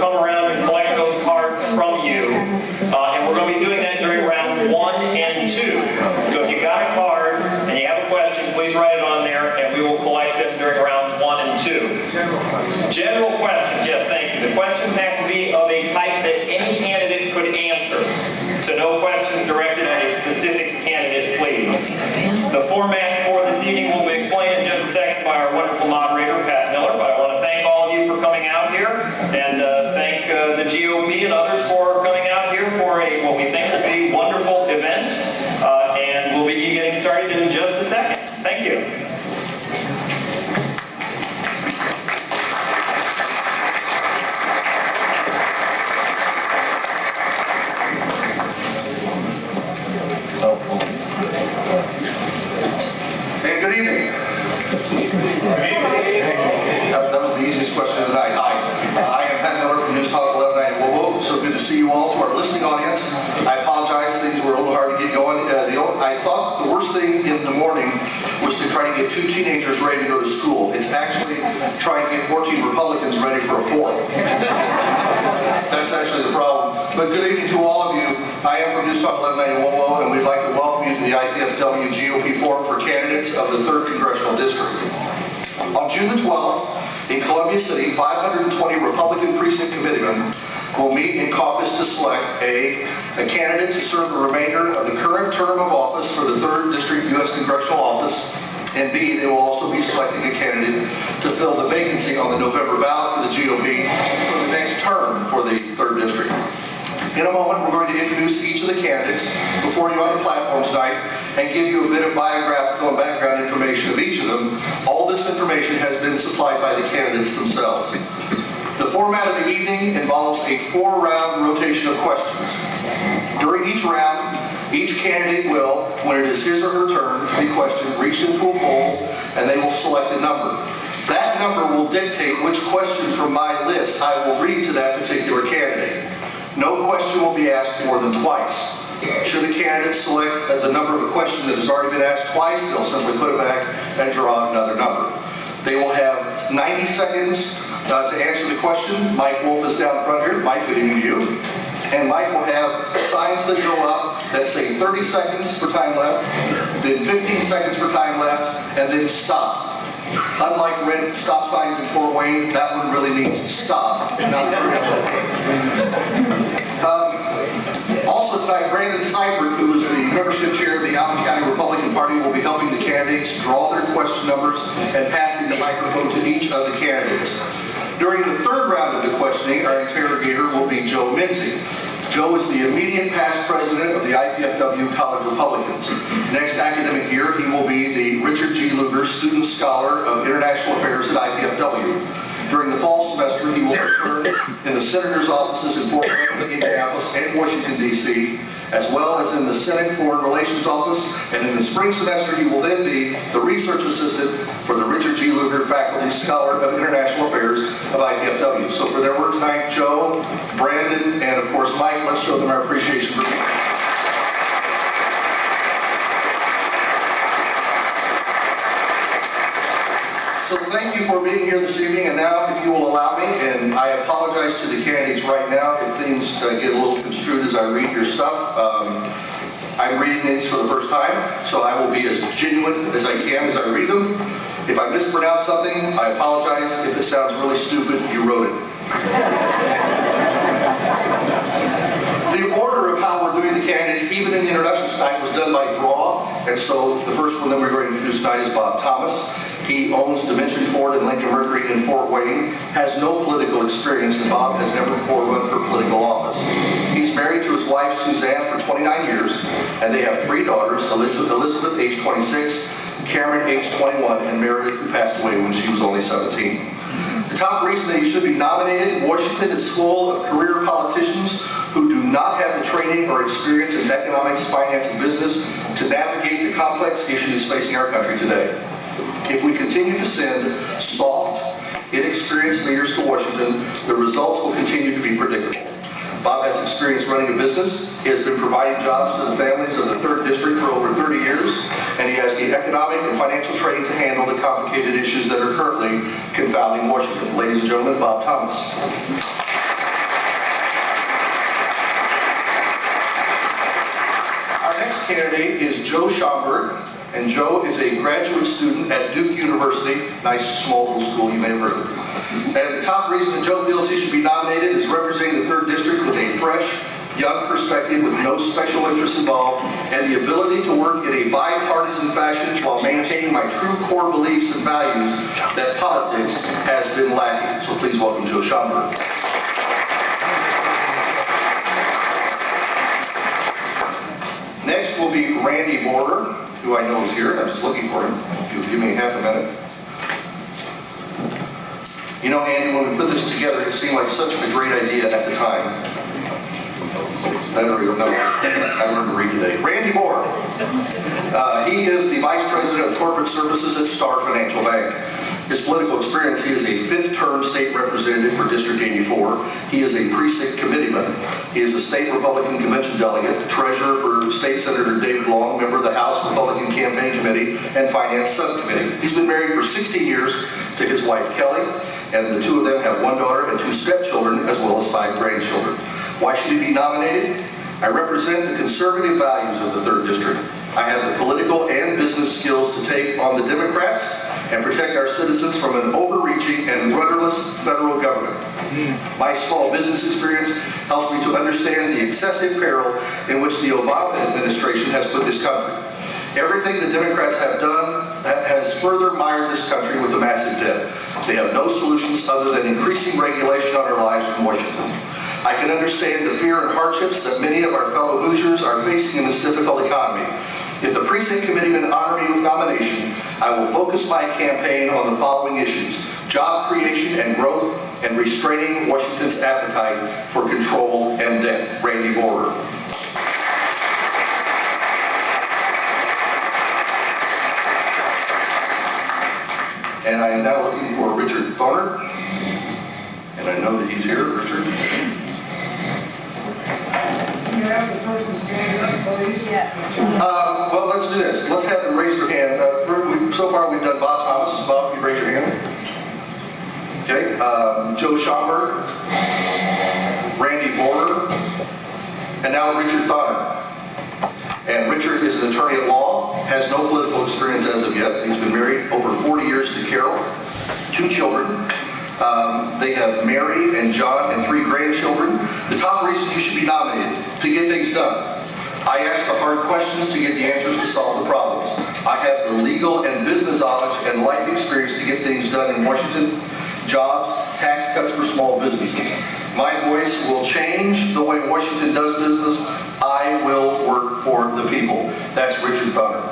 come around and collect those cards from you. And we're going to be doing that during rounds 1 and 2. So if you got a card and you have a question, please write it on there, and we will collect them during rounds 1 and 2. General questions, yes, thank you. The questions have to be of a type that any candidate could answer. So no questions directed at a specific candidate, please. The format for this evening will be explained in just a second by our wonderful moderator, Pat Miller, but I want to thank all of you for coming out here, and thank the GOP and others for coming out here for what we think will be a wonderful event, and we'll be getting started in just a second. Thank you. Hey, good evening. That was the easiest question of the night. I am Pat Miller from News Talk 1190 Whoa. So good to see you all. To our listening audience, I apologize. Things were a little hard to get going. I thought the worst thing in the morning was to try to get 2 teenagers ready to go to school. It's actually trying to get 14 Republicans ready for a forum. That's actually the problem. But good evening to all of you. I am from News Talk 1190 Whoa, and we'd like to welcome you to the IPFW GOP Forum for candidates of the 3rd Congressional District. On June the 12th, in Columbia City, 520 Republican precinct committeemen will meet in caucus to select a candidate to serve the remainder of the current term of office for the 3rd District U.S. Congressional office, and B, they will also be selecting a candidate to fill the vacancy on the November ballot for the GOP for the next term for the 3rd District. In a moment, we're going to introduce each of the candidates before you on the platform tonight and give you a bit of biographical and background information of each of them. All this information has been supplied by the candidates themselves. The format of the evening involves a 4-round rotation of questions. During each round, each candidate will, when it is his or her turn to be questioned, reach into a poll and they will select a number. That number will dictate which question from my list I will read to that particular candidate. No question will be asked more than twice. Should the candidate select the number of a question that has already been asked twice, they'll simply put it back and draw another number. They will have 90 seconds to answer the question. Mike Wolf is down front here. Mike, good evening to you. And Mike will have signs that go up that say 30 seconds for time left, then 15 seconds for time left, and then stop. Unlike red stop signs in Fort Wayne, that one really means stop. Also tonight, Brandon Seifert, who is the membership chair of the Allen County Republican Party, will be helping the candidates draw their question numbers and passing the microphone to each of the candidates. During the 3rd round of the questioning, our interrogator will be Joe Mincy. Joe is the immediate past president of the IPFW College Republicans. Next academic year, he will be the Richard G. Lugar Student Scholar of International Affairs at IPFW. During the fall semester, he will return in the senator's offices in Fort Wayne, Indianapolis, and Washington, D.C., as well as in the Senate Foreign Relations Office. And in the spring semester, he will then be the research assistant for the Richard G. Lugar Faculty Scholar of International Affairs of IPFW. So for their work tonight, Joe, Brandon, and of course Mike, let's show them our appreciation for being here. So thank you for being here this evening, and now if you will allow me, and I apologize to the candidates right now if things get a little construed as I read your stuff. I'm reading these for the first time, so I will be as genuine as I can as I read them. If I mispronounce something, I apologize. If it sounds really stupid, you wrote it. The order of how we're doing the candidates, even in the introduction tonight, was done by draw, and so the first one that we're going to introduce tonight is Bob Thomas. He owns Dimension Ford and Lincoln Mercury in Fort Wayne, has no political experience, and Bob has never before run for political office. He's married to his wife, Suzanne, for 29 years, and they have 3 daughters, Elizabeth, age 26, Cameron, age 21, and Meredith, who passed away when she was only 17. The top reason that he should be nominated: Washington is full of career politicians who do not have the training or experience in economics, finance, and business to navigate the complex issues facing our country today. If we continue to send soft, inexperienced leaders to Washington, the results will continue to be predictable. Bob has experience running a business. He has been providing jobs to the families of the 3rd District for over 30 years, and he has the economic and financial training to handle the complicated issues that are currently confounding Washington. Ladies and gentlemen, Bob Thomas. candidate is Joe Schomburg, and Joe is a graduate student at Duke University. Nice small little school, you may have heard of it. And the top reason that Joe feels he should be nominated is representing the 3rd District with a fresh, young perspective with no special interests involved, and the ability to work in a bipartisan fashion while maintaining my true core beliefs and values that politics has been lacking. So please welcome Joe Schomburg. Next will be Randy Border, who I know is here. I'm just looking for him. If you'll give me half a minute. You know, Andy, when we put this together, it seemed like such a great idea at the time. I don't know. I learned to read today. Randy Border. He is the Vice President of Corporate Services at Star Financial Bank. His political experience, he is a 5th-term state representative for District 84. He is a precinct committeeman. He is a state Republican convention delegate, treasurer for State Senator David Long, member of the House Republican Campaign Committee and Finance Subcommittee. He's been married for 16 years to his wife, Kelly, and the two of them have 1 daughter and 2 stepchildren, as well as 5 grandchildren. Why should he be nominated? I represent the conservative values of the 3rd District. I have the political and business skills to take on the Democrats and protect our citizens from an overreaching and rudderless federal government. My small business experience helps me to understand the excessive peril in which the Obama administration has put this country. Everything the Democrats have done has further mired this country with a massive debt. They have no solutions other than increasing regulation on our lives in Washington. I can understand the fear and hardships that many of our fellow Hoosiers are facing in this difficult economy. If the precinct committeemen honor me with nomination, I will focus my campaign on the following issues: job creation and growth, and restraining Washington's appetite for control and debt. Randy Border. And I am now looking for Richard Thoner. And I know that he's here. Richard. Can you have the person stand up, please? Yeah. Well, let's do this. Let's have them raise their hand. So far, we've done Bob Thomas. Bob, you raise your hand. Okay. Joe Schomburg, Randy Border, and now Richard Thoner. And Richard is an attorney at law, has no political experience as of yet. He's been married over 40 years to Carol, 2 children. They have Mary and John and 3 grandchildren. The top reason you should be nominated: to get things done. I ask the hard questions to get the answers to solve the problems. I have the legal and business knowledge and life experience to get things done in Washington: jobs, tax cuts for small businesses. My voice will change the way Washington does business. I will work for the people. That's Richard Thoner.